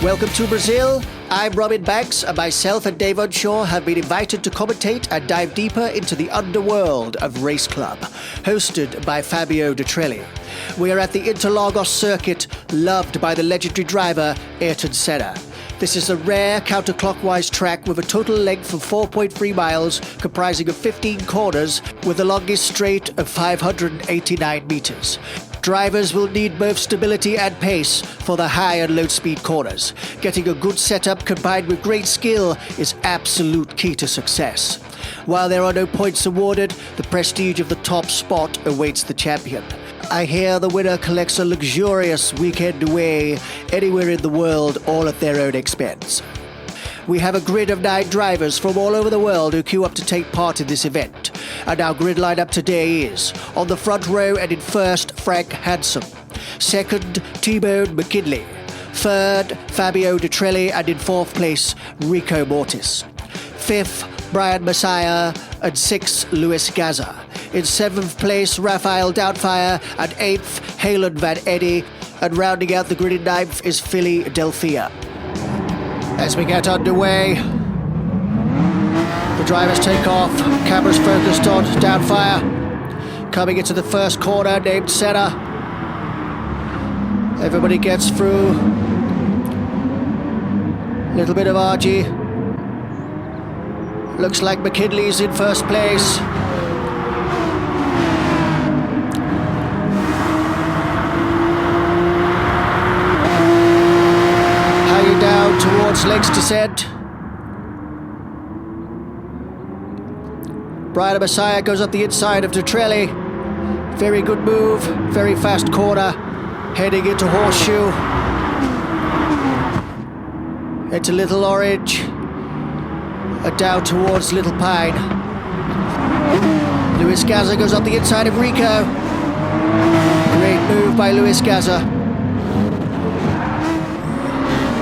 Welcome to Brazil. I'm Robin Banks, and myself and Dave Unshaw have been invited to commentate and dive deeper into the underworld of Race Club, hosted by Fabio Detrelli. We are at the Interlagos circuit, loved by the legendary driver Ayrton Senna. This is a rare counterclockwise track with a total length of 4.3 miles, comprising of 15 corners, with the longest straight of 589 meters. Drivers will need both stability and pace for the high and low speed corners. Getting a good setup combined with great skill is absolute key to success. While there are no points awarded, the prestige of the top spot awaits the champion. I hear the winner collects a luxurious weekend away anywhere in the world, all at their own expense. We have a grid of 9 drivers from all over the world who queue up to take part in this event. And our grid lineup today is: on the front row and in first, Frank Hansen. Second, T-Bone McKinley. Third, Fabio Detrelli, and in fourth place, Rico Mortis. Fifth, Brian Messiah, and sixth, Luis Gaza. In seventh place, Rafael Doubtfire, and eighth, Halen Van Eddy, and rounding out the grid in ninth is Philly Delphia. As we get underway, the drivers take off, cameras focused on Doubtfire, coming into the first corner named Senna. Everybody gets through, little bit of RG. Looks like McKinley's in first place. Down towards Lakes Descent. Brian Messiah goes up the inside of Detrelli. Very good move, very fast corner, heading into Horseshoe. Into Little Orange, and down towards Little Pine. Luis Gaza goes up the inside of Rico. Great move by Luis Gaza.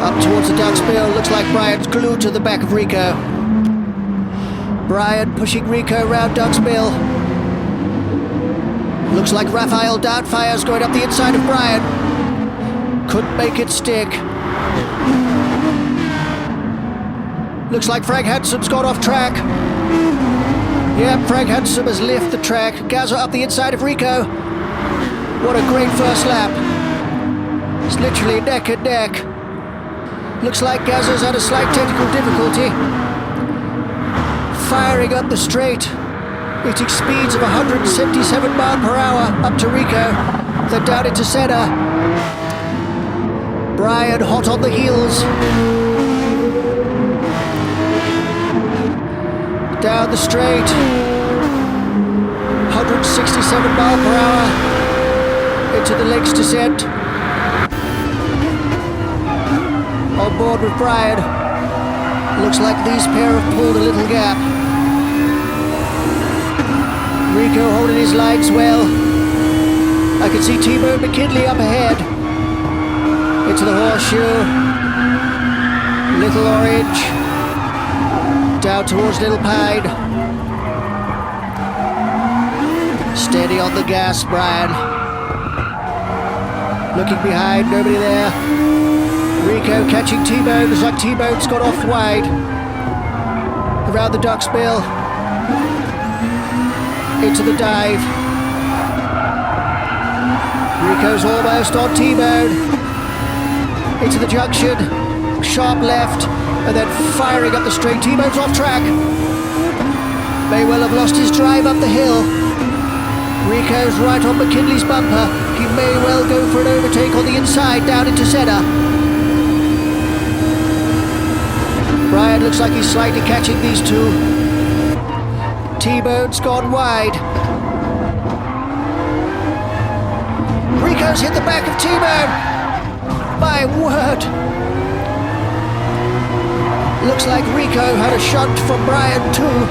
Up towards the Duck's Bill, looks like Brian's glued to the back of Rico. Brian pushing Rico around Duck's Bill. Looks like Rafael Doubtfire's going up the inside of Brian. Couldn't make it stick. Looks like Frank Hansen's gone off track. Yep, Frank Hansen has left the track. Gaza up the inside of Rico. What a great first lap. It's literally neck and neck. Looks like Gaza's had a slight technical difficulty. Firing up the straight, reaching speeds of 177 miles per hour up to Rico, then down into Senna. Brian hot on the heels. Down the straight, 167 miles per hour into the Lakes Descent. On board with Brian. Looks like these pair have pulled a little gap. Rico holding his lines well. I can see T-Bone McKinley up ahead. Into the Horseshoe. Little Orange. Down towards Little Pine. Steady on the gas, Brian. Looking behind, nobody there. Rico catching T-Bone, looks like T-Bone's got off wide. Around the Duck's Bill. Into the dive. Rico's almost on T-Bone. Into the junction. Sharp left. And then firing up the straight. T-Bone's off track. May well have lost his drive up the hill. Rico's right on McKinley's bumper. He may well go for an overtake on the inside down into Senna. Brian looks like he's slightly catching these two. T-Bone's gone wide. Rico's hit the back of T-Bone. My word. Looks like Rico had a shunt from Brian too.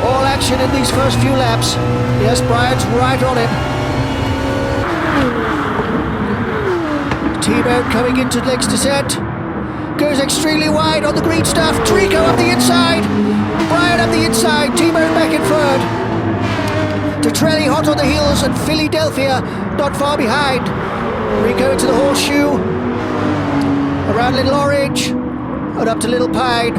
All action in these first few laps. Yes, Brian's right on him. T-Bone coming into Lakes Descent. Goes extremely wide on the green stuff. Rico up the inside. Brian up the inside. T-Bone back in third. Detrelli hot on the heels and Philly Delphia not far behind. Rico into the Horseshoe. Around Little Orange. And up to Little Pine.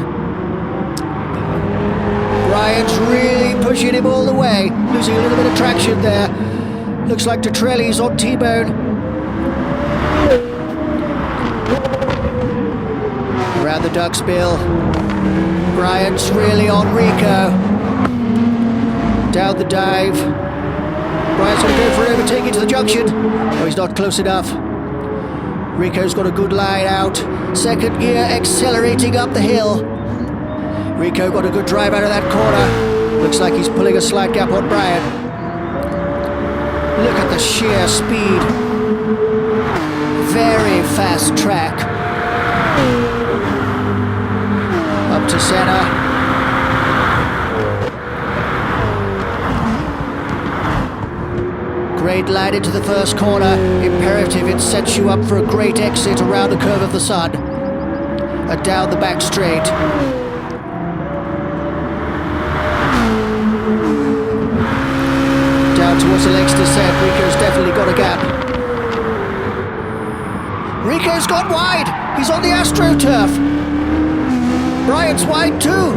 Brian's really pushing him all the way. Losing a little bit of traction there. Looks like Detrelli's on T-Bone. Around the Ducksbill. Brian's really on Rico. Down the dive. Brian's going to go for an overtake into the junction. Oh, he's not close enough. Rico's got a good line out. Second gear accelerating up the hill. Rico got a good drive out of that corner. Looks like he's pulling a slight gap on Brian. Look at the sheer speed. Very fast track. Up to center. Great line into the first corner. Imperative it sets you up for a great exit around the curve of the sun. And down the back straight. Down towards the Lakes descent. Rico's definitely got a gap. Rico's gone wide. He's on the AstroTurf. Brian's wide too.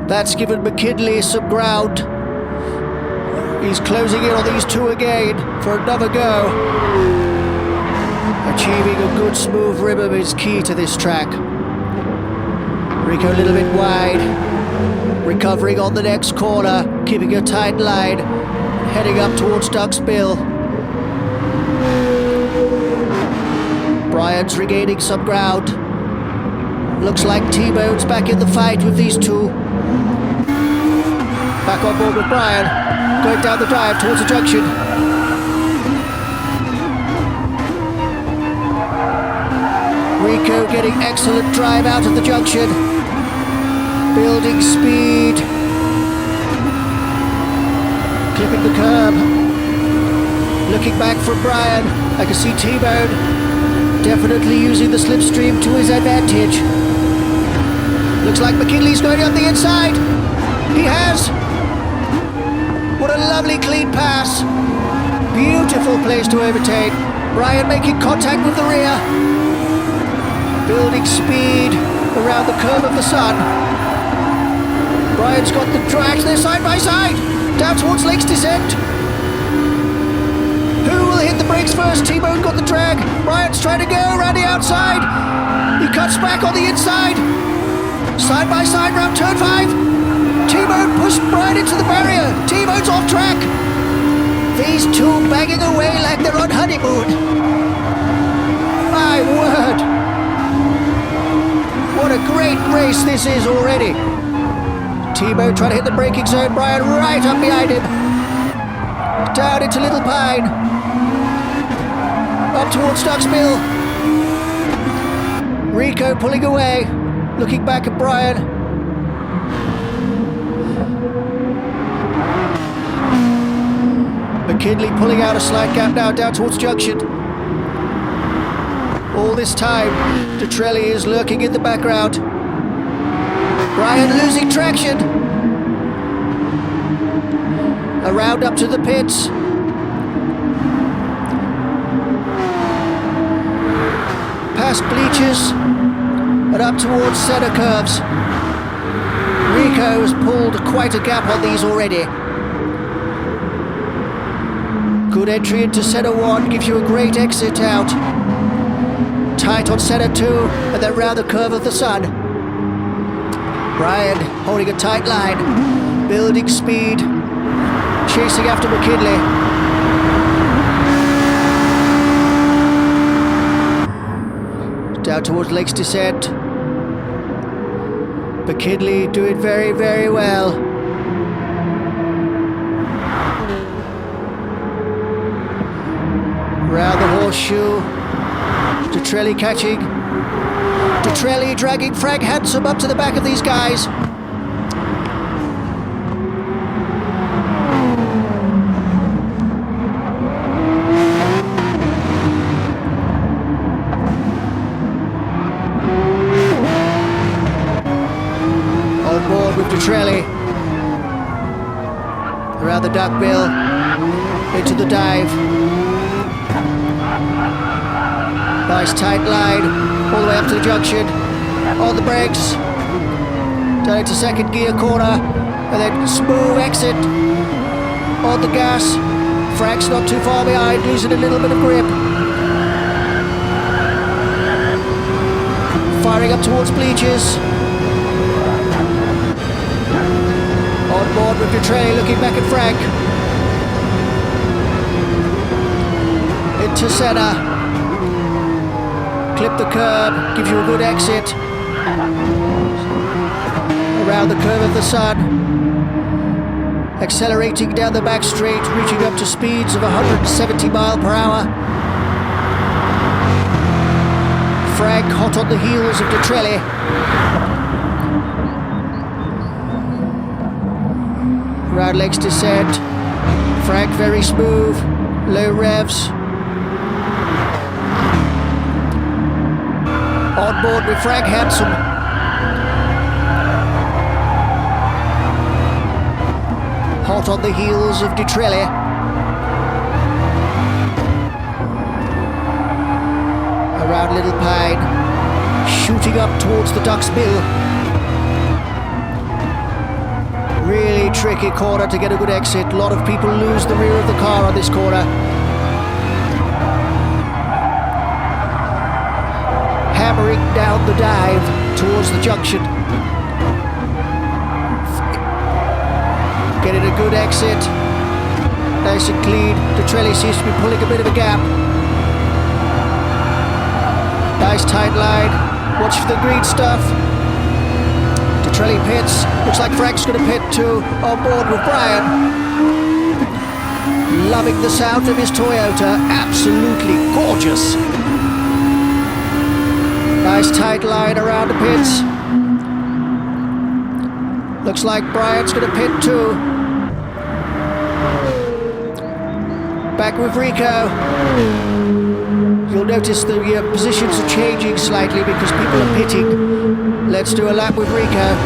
That's given McKinley some ground. He's closing in on these two again for another go. Achieving a good smooth rhythm is key to this track. Rico a little bit wide. Recovering on the next corner, keeping a tight line. Heading up towards Ducksbill. Brian's regaining some ground. Looks like T-Bone's back in the fight with these two. Back on board with Brian. Going down the drive towards the junction. Rico getting excellent drive out of the junction. Building speed. Clipping the curb. Looking back for Brian. I can see T-Bone definitely using the slipstream to his advantage. Looks like McKinley's going up the inside. He has. What a lovely clean pass. Beautiful place to overtake. Brian making contact with the rear. Building speed around the curve of the sun. Brian's got the tracks. They're side by side. Down towards Lakes descent. Who will hit the brakes first? T-Bone got the drag. Brian's trying to go around the outside. He cuts back on the inside. Side by side round turn 5. T-Bone pushed Brian into the barrier. T-Bone's off track. These two banging away like they're on honeymoon. My word. What a great race this is already. T-Bone trying to hit the braking zone. Brian right up behind him. Down into Little Pine. Up towards Ducksbill. Rico pulling away. Looking back at Brian. McKinley pulling out a slight gap now down towards junction. All this time, Detrelli is lurking in the background. Brian losing traction. Around up to the pits. Past bleachers and up towards center curves. Rico has pulled quite a gap on these already. Good entry into center 1, gives you a great exit out. Tight on center 2, and then round the curve of the sun. Brian holding a tight line, building speed, chasing after McKinley. Down towards Lakes descent. McKinley doing very, very well. Round the horseshoe. Detrelli catching. Detrelli dragging Frank Handsome up to the back of these guys. On board with Detrelli. Around the duckbill. Into the dive. Nice tight line, all the way up to the junction. On the brakes. Down into second gear corner. And then smooth exit. On the gas. Frank's not too far behind, losing a little bit of grip. Firing up towards bleachers. On board with Dutray, looking back at Frank. Into centre. Clip the curb, gives you a good exit. Around the curve of the sun. Accelerating down the back straight, reaching up to speeds of 170 mile per hour. Frank hot on the heels of Dutray. Round legs descent. Frank very smooth, low revs. On board with Frank Hansen. Hot on the heels of Dutray. Around Little Pine, shooting up towards the Duck's Bill. Really tricky corner to get a good exit. A lot of people lose the rear of the car on this corner. Hammering down the dive towards the junction. Getting a good exit. Nice and clean. Dutray seems to be pulling a bit of a gap. Nice tight line. Watch for the green stuff. Dutray pits. Looks like Frank's going to pit too. On board with Brian. Loving the sound of his Toyota. Absolutely gorgeous. Nice tight line around the pits. Looks like Brian's going to pit too. Back with Rico. You'll notice the positions are changing slightly because people are pitting. Let's do a lap with Rico.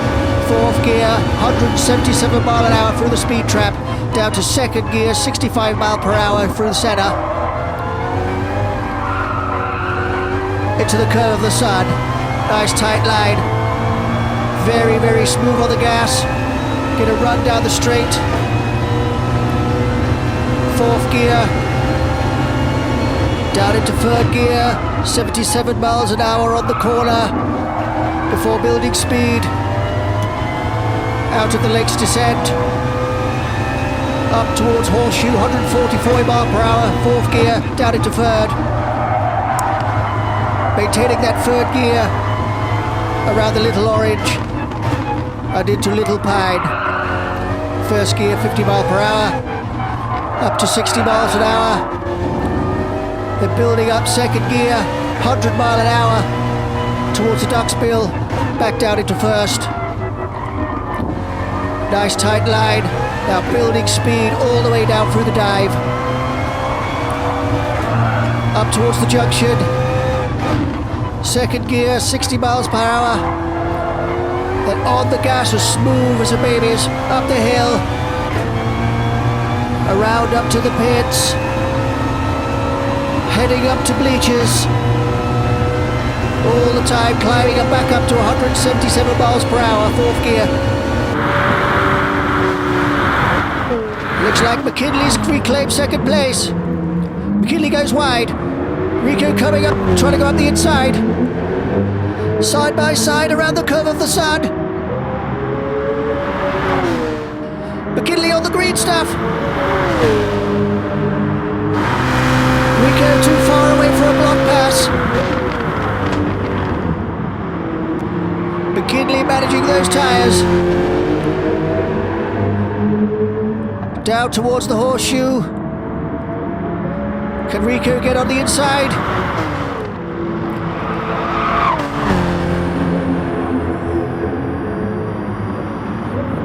Fourth gear, 177 mile an hour through the speed trap. Down to second gear, 65 mile per hour through the centre. Into the curve of the sun. Nice tight line. Very, very smooth on the gas. Gonna run down the straight. Fourth gear. Down into third gear. 77 miles an hour on the corner. Before building speed. Out of the lakes descent. Up towards Horseshoe, 144 mile per hour. Fourth gear. Down into third. Maintaining that third gear. Around the Little Orange. And into Little Pine. First gear, 50 mile per hour. Up to 60 miles an hour. They're building up second gear, 100 mile an hour. Towards the Duck's Bill. Back down into first. Nice tight line. Now building speed all the way down through the dive. Up towards the junction. Second gear, 60 miles per hour. Then on the gas as smooth as a baby's. Up the hill. Around up to the pits. Heading up to bleachers. All the time climbing up back up to 177 miles per hour, fourth gear. Looks like McKinley's reclaimed second place. McKinley goes wide. Rico coming up, trying to go up the inside. Side by side around the curve of the sun. McKinley on the green stuff. Rico too far away for a block pass. McKinley managing those tyres. Down towards the Horseshoe. Can Rico get on the inside?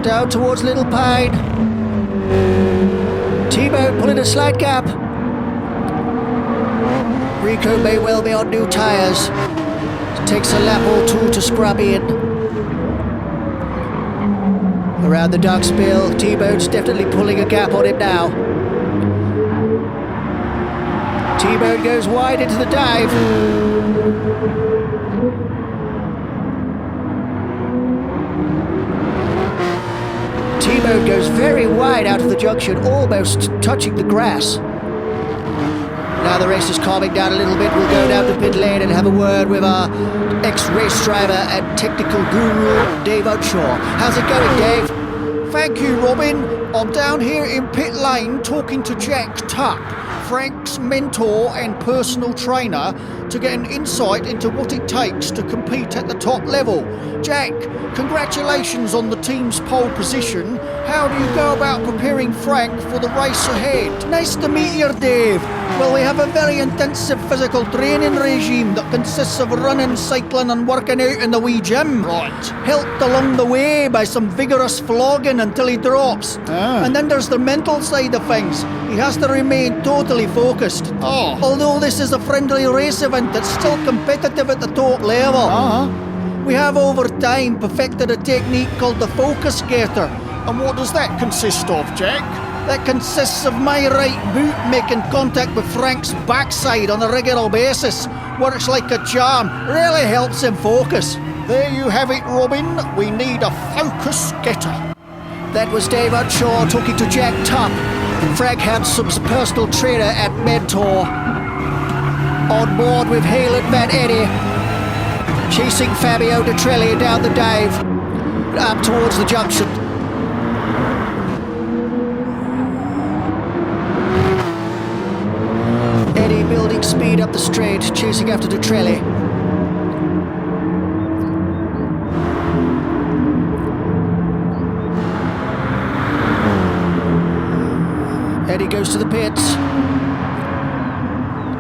Down towards Little Pine. T-Bone pulling a slight gap. Rico may well be on new tyres. Takes a lap or two to scrub in. Around the Duck's Bill, T-Bone's definitely pulling a gap on him now. T-Bone goes wide into the dive. T-Bone goes very wide out of the junction, almost touching the grass. Now the race is calming down a little bit. We'll go down to pit lane and have a word with our ex-race driver and technical guru, Dave Unshaw. How's it going, Dave? Thank you, Robin. I'm down here in pit lane talking to Jack Tuck, Frank's mentor and personal trainer, to get an insight into what it takes to compete at the top level. Jack, congratulations on the team's pole position. How do you go about preparing Frank for the race ahead? Nice to meet you, Dave. Well, we have a very intensive physical training regime that consists of running, cycling and working out in the wee gym. Right. Helped along the way by some vigorous flogging until he drops. And then there's the mental side of things. He has to remain totally focused. Although this is a friendly race event, it's still competitive at the top level. We have over time perfected a technique called the focus getter. And what does that consist of, Jack? That consists of my right boot making contact with Frank's backside on a regular basis. Works like a charm. Really helps him focus. There you have it, Robin. We need a focus getter. That was Dave Unshaw talking to Jack Tupp, Frank Handsome's personal trainer and mentor. On board with Hale and Van Eddy, chasing Fabio Detrelli down the dive, up towards the junction. Eddy building speed up the straight, chasing after Detrelli. Eddy goes to the pits.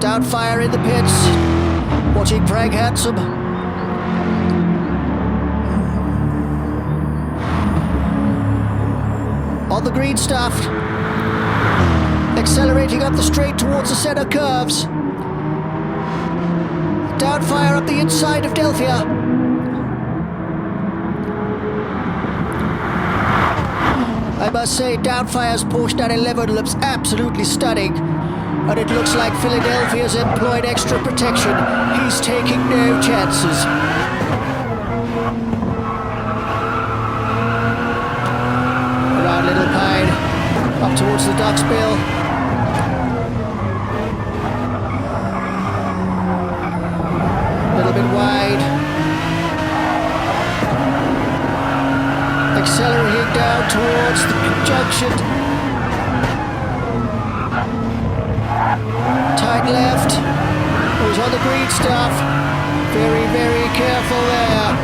Downfire in the pits. Watching Frank Hansome. On the green stuff. Accelerating up the straight towards the center curves. Downfire up the inside of Delphia. I must say, Downfire's Porsche 911 looks absolutely stunning. And it looks like Philadelphia's employed extra protection. He's taking no chances. Around Little Pine, up towards the Duck's Bill. A little bit wide. Accelerating down towards the junction. Tight left. Goes on the green stuff. Very, very careful there.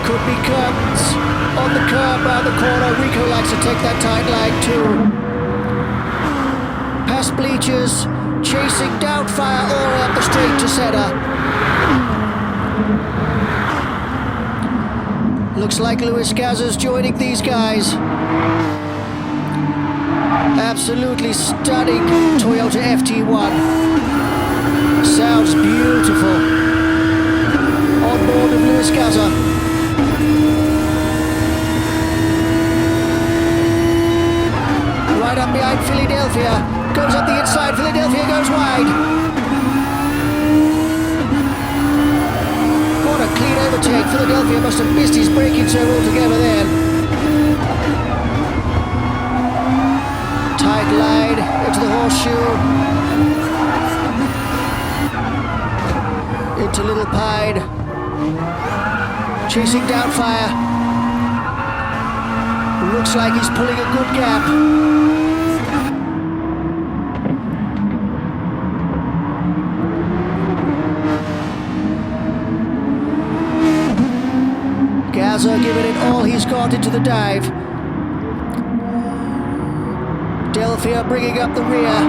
Could be curbs. On the curb round the corner. Rico likes to take that tight line too. Past bleachers. Chasing Downfire all the way up the straight to center. Looks like Luis Gazza's joining these guys. Absolutely stunning Toyota FT1. Sounds beautiful. On board with Luis Gazza. Right up behind Philadelphia. Goes up the inside. Philadelphia goes wide. What a clean overtake. Philadelphia must have missed his braking zone altogether then. Tight line into the horseshoe. Into Little Pine. Chasing Downfire. Looks like he's pulling a good gap. Gazza giving it all he's got into the dive. Delphia bringing up the rear.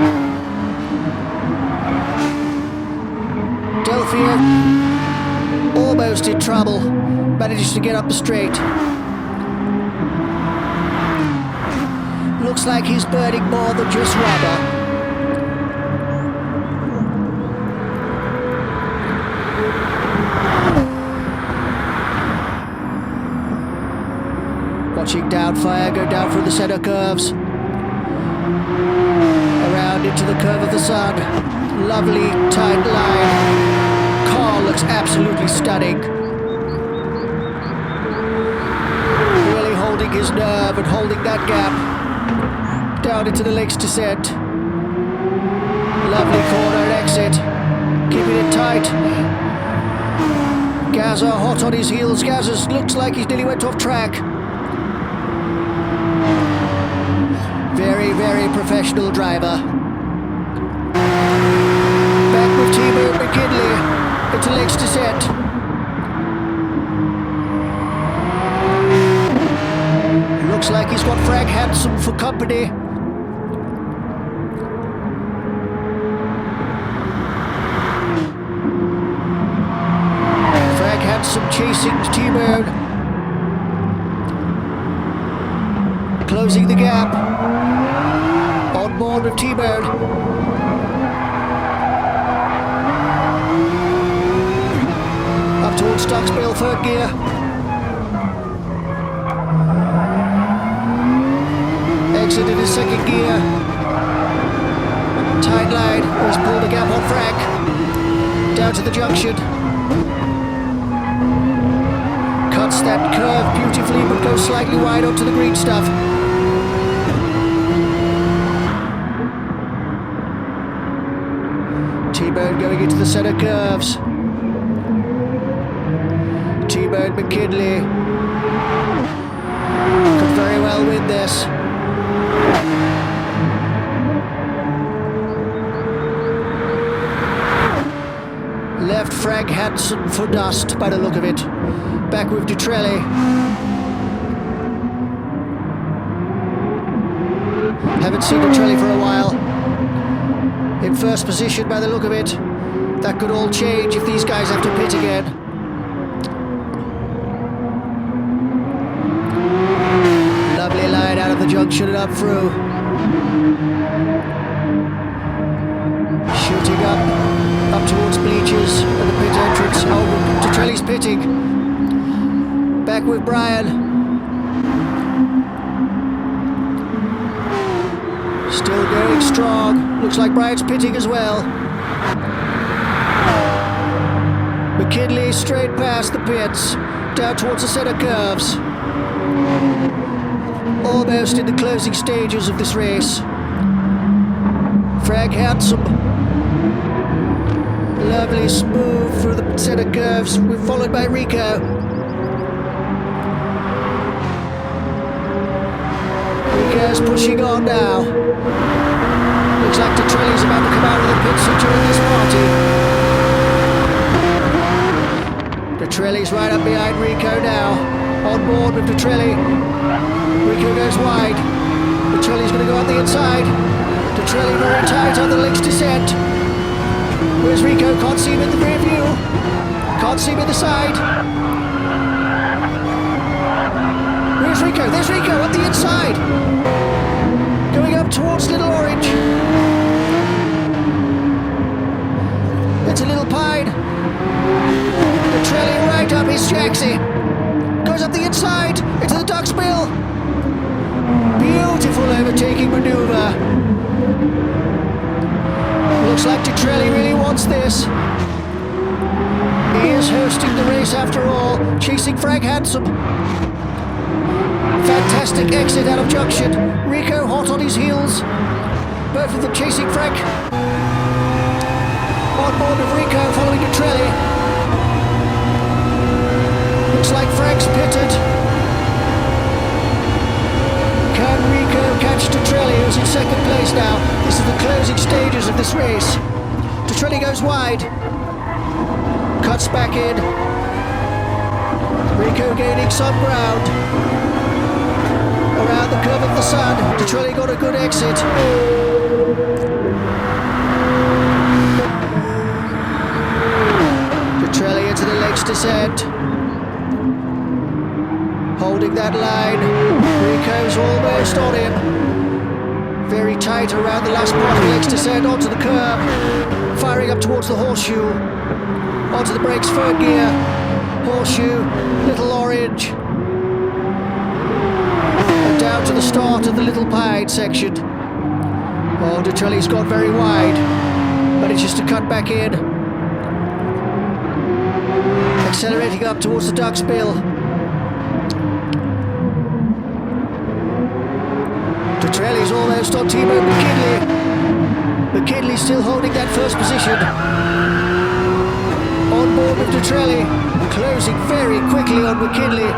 Delphia almost in trouble. Manages to get up the straight. Looks like he's burning more than just rubber. Watching Downfire go down through the center curves. Around into the curve of the sun. Lovely tight line. Car looks absolutely stunning. Really holding his nerve and holding that gap. Down into the lake's descent. Lovely corner exit. Keeping it tight. Gazza hot on his heels. Gazza looks like he nearly went off track. Very, very professional driver. Back with T-Bird McKinley into Lake's descent. Looks like he's got Frank Hansen for company. Frank Hansen chasing T-Bird. Closing the gap. On board with T-Bird. Up towards Stocksbill, third gear. Exit in his second gear. Tight line. He's pulled a gap on Frank. Down to the junction. Cuts that curve beautifully but goes slightly wide onto the green stuff. T-Bird going into the centre curves. T-Bird McKinley could very well win this. Left Frank Hansen for dust by the look of it. Back with Dutrelli. Haven't seen Dutrelli for a while. In first position by the look of it. That could all change if these guys have to pit again. Lovely line out of the junction and up through. Shooting up towards bleachers and the pit entrance. Oh, Dutrelli's pitting. Back with Brian. Still going strong. Looks like Brian's pitting as well. McKinley straight past the pits, down towards the centre curves. Almost in the closing stages of this race. Frank Hansen. Lovely smooth through the centre curves. We're followed by Rico. Rico's pushing on now. Looks like Dutrelli's about to come out of the pits and join this party. Dutrelli's right up behind Rico now. On board with Dutrelli. Rico goes wide. Dutrelli's going to go on the inside. Dutrelli very tight on the Lake's descent. Where's Rico? Can't see him in the rear view. Can't see him in the side. Where's Rico? There's Rico on the inside. Going up towards Little Orange. It's a Little Pine. Dutrelli right up his Jaxie. Goes up the inside into the Duck's Bill. Beautiful overtaking maneuver. Looks like Dutrelli really wants this. He is hosting the race after all, chasing Frank Hansen. Fantastic exit out of junction. Rico hot on his heels. Both of them chasing Frank. On board with Rico following Dutrelli. Looks like Frank's pitted. Can Rico catch Dutrelli, who's in second place now? This is the closing stages of this race. Dutrelli goes wide. Cuts back in. Rico gaining some ground. Around the curve of the sun. Dutrelli got a good exit. Dutrelli into the Lake's descent. Holding that line. Rico's almost on him. Very tight around the last part of the Lake's descent. Onto the curb. Firing up towards the horseshoe. Onto the brakes, third gear. Horseshoe. Little Orange. And down to the start of the Little Pine section. Oh, Dutrelli's got very wide. Manages to cut back in. Accelerating up towards the duck's bill. Detrelli's almost on T-Bone McKinley. McKinley still holding that first position. On board with Detrelli, closing very quickly on McKinley.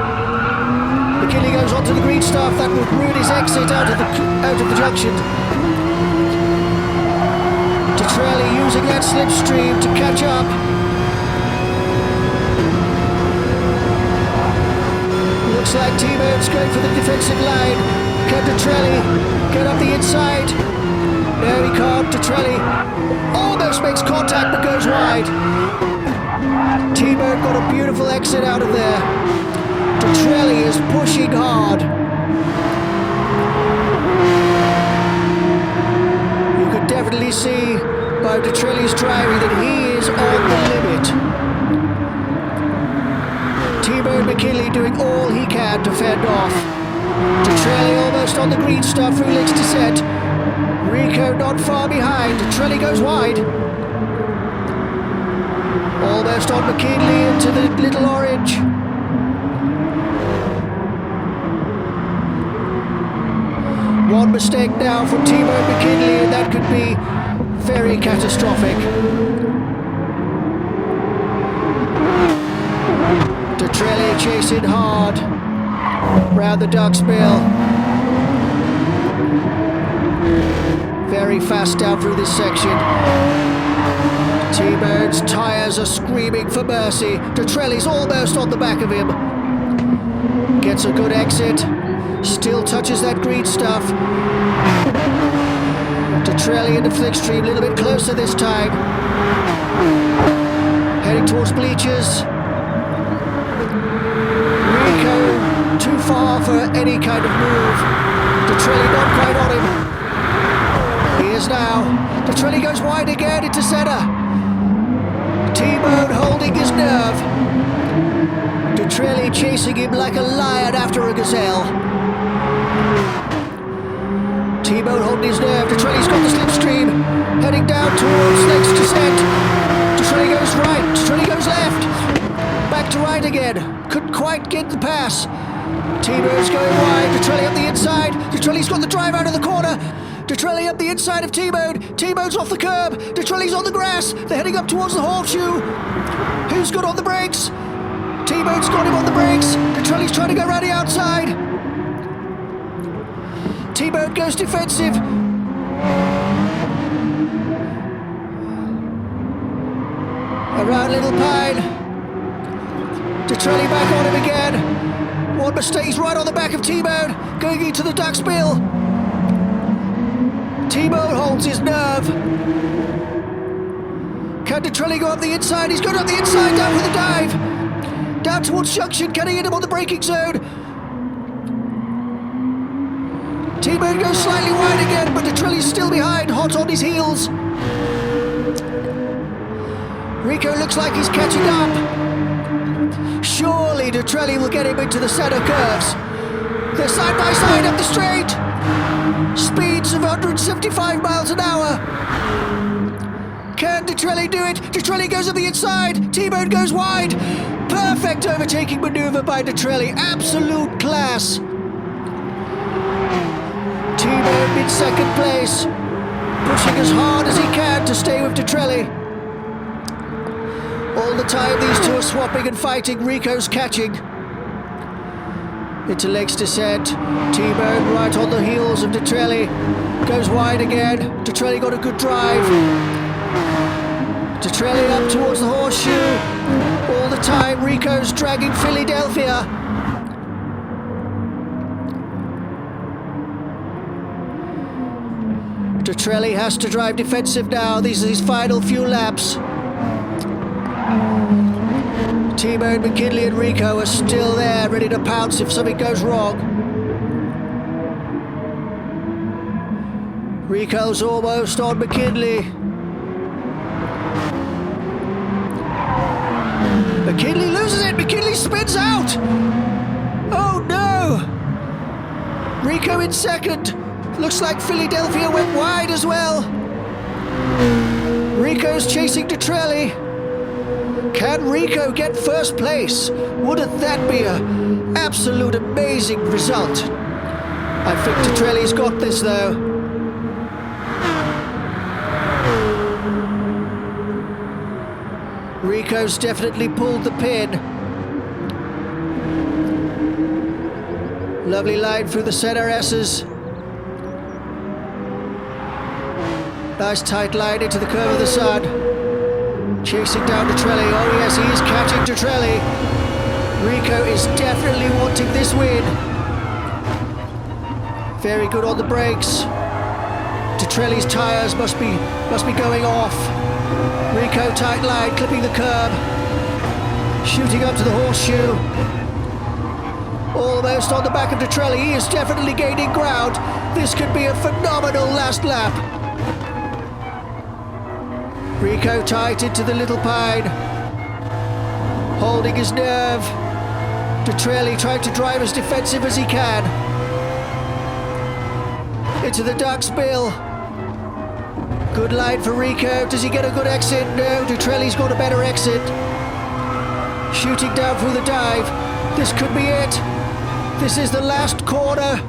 McKinley goes onto the green staff. That would ruin his exit out of the junction. Detrelli using that slipstream to catch up. Looks like T-Bone's going for the defensive line. Can Detrelli get up the inside? No, he can't. Detrelli almost makes contact but goes wide. T-Bone got a beautiful exit out of there. Detrelli is pushing hard. You could definitely see by Detrelli's driving that he is on the limit. T-Bone McKinley doing all he can to fend off. Detrelli almost on the green stuff, Roulix descent. Rico not far behind. Detrelli goes wide. Almost on McKinley into the little orange. One mistake now from T-Bone McKinley and that could be very catastrophic. Detrelli chasing hard round the duck's bill. Very fast down through this section. T-Bone's tyres are screaming for mercy. Detrelli's almost on the back of him. Gets a good exit. Still touches that green stuff. Detrelli in the slipstream, a little bit closer this time. Heading towards bleachers. Rico too far for any kind of move. Detrelli not quite on him. He is now. Detrelli goes wide again into centre. T-Bone holding his nerve. Detrelli chasing him like a lion after a gazelle. T-Bone holding his nerve. Detrelli's got the slipstream. Heading down towards next descent. Detrelli goes right. Detrelli goes left. Back to right again. Couldn't quite get the pass. T-Bone's going wide. Detrelli up the inside. Detrelli's got the drive out of the corner. Detrelli up the inside of T-Bone. T-Bone's off the curb. Detrelli's on the grass. They're heading up towards the horseshoe. Who's got on the brakes? T-Bone's got him on the brakes. Detrelli's trying to go around the outside. T-Bone goes defensive. Around Little Pine. Detrelli back on him again. One mistake, he's right on the back of T-Bone. Going into the duck's bill. T-Bone holds his nerve. Can Detrelli go up the inside? He's gone up the inside, down for the dive. Down towards junction, can he hit him on the braking zone? T-Bone goes slightly wide again, but Detrelli's still behind, hot on his heels. Rico looks like he's catching up. Surely Detrelli will get him into the centre curves. They're side by side up the straight. Speeds of 175 miles an hour. Can Detrelli do it? Detrelli goes up the inside. T-Bone goes wide. Perfect overtaking maneuver by Detrelli. Absolute class. T-Bone in second place. Pushing as hard as he can to stay with Detrelli. All the time these two are swapping and fighting. Rico's catching. Into Lakes descent. T-Bone right on the heels of Detrelli. Goes wide again. Detrelli got a good drive. Detrelli up towards the horseshoe. All the time Rico's dragging Philadelphia. Detrelli has to drive defensive now. These are his final few laps. T-Bone, McKinley and Rico are still there, ready to pounce if something goes wrong. Rico's almost on McKinley. McKinley loses it. McKinley spins out. Oh no! Rico in second. Looks like Philadelphia went wide as well. Rico's chasing Detrelli. Can Rico get first place? Wouldn't that be an absolute amazing result? I think Detrelli's got this though. Rico's definitely pulled the pin. Lovely line through the center S's. Nice tight line into the curve of the sun. Chasing down Detrelli. Oh yes, he is catching Detrelli. Rico is definitely wanting this win. Very good on the brakes. Detrelli's tyres must be going off. Rico tight line, clipping the curb. Shooting up to the horseshoe. Almost on the back of Detrelli. He is definitely gaining ground. This could be a phenomenal last lap. Rico tight into the little pine. Holding his nerve. Detrelli trying to drive as defensive as he can. Into the duck's bill. Good line for Rico. Does he get a good exit? No, Detrelli's got a better exit. Shooting down through the dive. This could be it. This is the last corner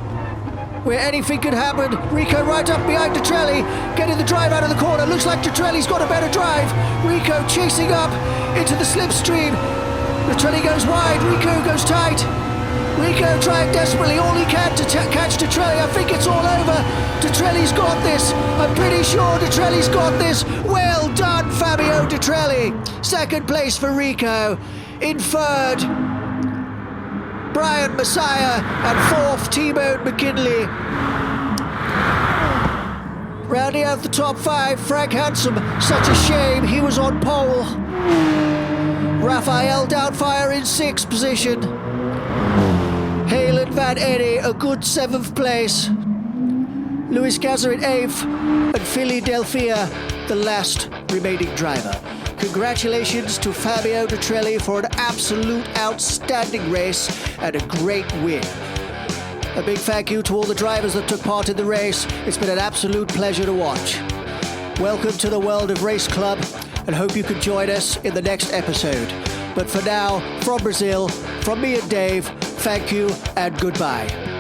where anything could happen. Rico right up behind Detrelli, getting the drive out of the corner. Looks like Detrelli's got a better drive. Rico chasing up into the slipstream. Detrelli goes wide, Rico goes tight. Rico trying desperately all he can to catch Detrelli. I think it's all over. Detrelli's got this. I'm pretty sure Detrelli's got this. Well done, Fabio Detrelli. Second place for Rico. In third, Brian Messiah, and fourth, T-Bone McKinley. Rounding out the top five, Frank Hansom. Such a shame he was on pole. Raphael Downfire in sixth position. Halen Van Eddy, a good seventh place. Louis Gazer in eighth, and Philly Delphia, the last remaining driver. Congratulations to Fabio Detrelli for an absolute outstanding race and a great win. A big thank you to all the drivers that took part in the race. It's been an absolute pleasure to watch. Welcome to the world of Race Club, and hope you can join us in the next episode. But for now, from Brazil, from me and Dave, thank you and goodbye.